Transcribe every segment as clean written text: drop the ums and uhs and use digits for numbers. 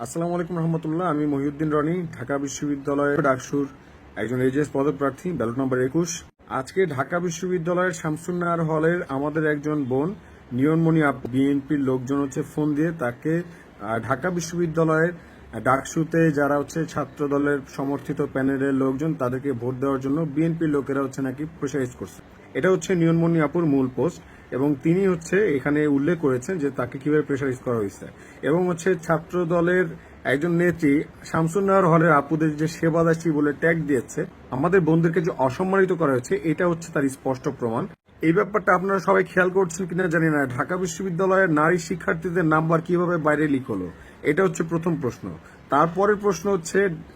আসসালামু আলাইকুম রহমতুল্লাহ। আমি মহিউদ্দিন রনি, ঢাকা বিশ্ববিদ্যালয়ের ডাকসুর একজন এইচএস পদপ্রার্থী, ব্যালট নম্বর 21। আজকে ঢাকা বিশ্ববিদ্যালয়ের শামসুন্নাহার হলের আমাদের একজন বোন নিয়নমণি আপু, বিএনপির লোকজন ফোন দিয়ে তাকে ঢাকা বিশ্ববিদ্যালয়ের ডাকসুতে যারা ছাত্র দলের সমর্থিত প্যানেলের লোকজন তাদেরকে ভোট দেওয়ার জন্য বিএনপির লোকেরা নাকি প্রেসারাইজ করছে। এটা নিয়নমণি আপুর মূল পোস্ট, এবং তিনি এখানে উল্লেখ করেছেন যে তাকে কিভাবে প্রেসারাইজ করা হয়েছে, এবং ছাত্র দলের একজন নেত্রী শামসুন্নাহার হলের আপুদের যে সেবাদাসী বলে ট্যাগ দিয়েছে, আমাদের বোনদেরকে যে অসম্মানিত করা হয়েছে, এটা তার স্পষ্ট প্রমাণ। এই ব্যাপারটা আপনারা সবাই খেয়াল করছেন কিনা জানি না, ঢাকা বিশ্ববিদ্যালয়ের নারী শিক্ষার্থীদের নাম্বার কিভাবে বাইরে লিক হলো, এটা প্রথম প্রশ্ন। তারপরের প্রশ্ন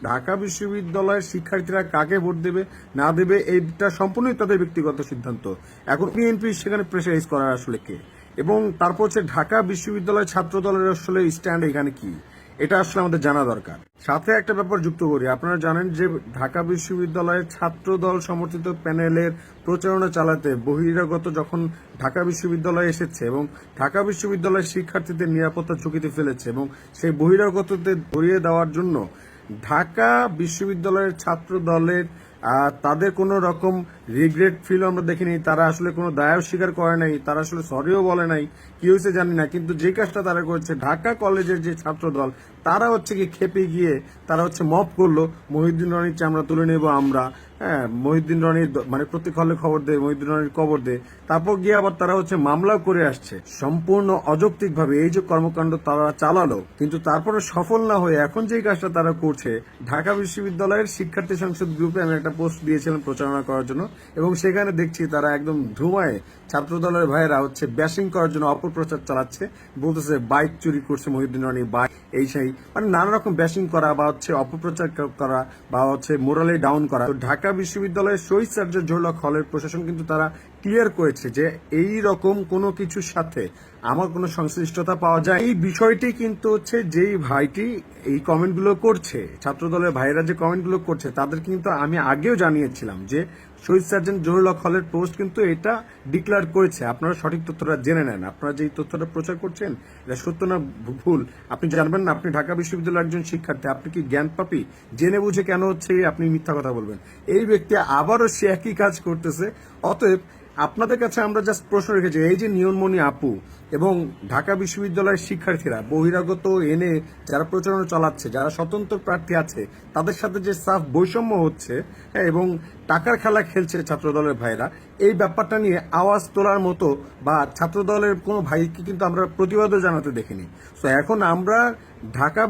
ঢাকা বিশ্ববিদ্যালয়ের শিক্ষার্থীরা কাকে ভোট দেবে না দেবে এইটা সম্পূর্ণই তাদের ব্যক্তিগত সিদ্ধান্ত। এখন বিএনপি সেখানে প্রেসারাইজ করার আসলে কে, এবং তারপর ঢাকা বিশ্ববিদ্যালয় ছাত্র দলের আসলে স্ট্যান্ড এখানে কি, এটা আসলে আমাদের জানা দরকার। সাথে একটা ব্যাপার যুক্ত করি, আপনারা জানেন যে ঢাকা বিশ্ববিদ্যালয়ের ছাত্র দল সমর্থিত প্যানেলের প্রচারণা চালাতে বহিরাগত যখন ঢাকা বিশ্ববিদ্যালয়ে এসেছে এবং ঢাকা বিশ্ববিদ্যালয়ের শিক্ষার্থীদের নিরাপত্তা ঝুঁকিতে ফেলেছে, এবং সেই বহিরাগতদের ধরিয়ে দেওয়ার জন্য ঢাকা বিশ্ববিদ্যালয়ের ছাত্র দলের তাদের কোনো রকম রিগ্রেট ফিল আমরা দেখিনি। তারা আসলে কোনো দায় স্বীকার করে নাই, তারা আসলে সরিও বলে নাই, কি হয়েছে জানি না, কিন্তু যে কাজটা তারা করেছে, ঢাকা কলেজের যে ছাত্র দল তারা কি খেপে গিয়ে তারা মব করলো, মহিউদ্দিন রনির চামড়া তুলে নেব আমরা, হ্যাঁ মহিউদ্দিন রনির মানে প্রত্যেক হলে খবর দেয়, মহিউদ্দিন রনির কবর দেয়, তারপর গিয়ে আবার তারা মামলাও করে আসছে সম্পূর্ণ অযৌক্তিক ভাবে। এই যে কর্মকাণ্ড তারা চালালো, কিন্তু তারপরে সফল না হয়ে এখন যে কাজটা তারা করছে, ঢাকা বিশ্ববিদ্যালয়ের শিক্ষার্থী সংসদ গ্রুপে আমি একটা পোস্ট দিয়েছিলাম প্রচারণা করার জন্য, এবং সেখানে দেখছি তারা একদম ধুমায় ছাত্র দলের ভাইয়েরা ব্যাশিং করার জন্য অপপ্রচার চালাচ্ছে, বলতেছে বাইক চুরি করছে মহিউদ্দিন রনি, বাইক এই সেই মানে নানা রকম ব্যাশিং করা বা অপপ্রচার করা বা মোরালে ডাউন করা। তো ঢাকা বিশ্ববিদ্যালয়ের শহীদ সার্জার জোহরলাল হলের প্রশাসন কিন্তু তারা ক্লিয়ার করেছে যে এই রকম কোনো কিছুর সাথে আমার কোনো সংশ্লিষ্টতা পাওয়া যায়। এই বিষয়টি কিন্তু যেই ভাইটি এই কমেন্টগুলো করছে, ছাত্র দলের ভাইয়েরা যে কমেন্টগুলো করছে, তাদের কিন্তু আমি আগেও জানিয়েছিলাম যে শহীদ সার্জন জহুরুল হক হলের পোস্ট কিন্তু এটা ডিক্লেয়ার করেছে। আপনারা সঠিক তথ্যটা জেনে নেন, আপনারা যে তথ্যটা প্রচার করছেন এটা সত্য না ভুল আপনি জানবেন না। আপনি ঢাকা বিশ্ববিদ্যালয়ের একজন শিক্ষার্থী, আপনি কি জ্ঞান পাপী? জেনে বুঝে কেন আপনি মিথ্যা কথা বলবেন? এই ব্যক্তি আবারও সে একই কাজ করতেছে। অতএব আপনাদের কাছে আমরা জাস্ট প্রশ্ন রেখেছি, এই যে নিয়নমণি আপু এবং ঢাকা বিশ্ববিদ্যালয়ের শিক্ষার্থীরা বহিরাগত এনে যারা প্রচারণা চালাচ্ছে, যারা স্বতন্ত্র প্রার্থী আছে, তাদের সাথে যে সাফ বৈষম্য হচ্ছে এবং টাকার খেলা খেলছে ছাত্র দলের ভাইরা, এই ব্যাপারটা নিয়ে আওয়াজ তোলার মতো বা ছাত্র দলের কোনো ভাইকে কিন্তু আমরা প্রতিবাদও জানাতে দেখিনি। তো এখন আমরা ঢাকা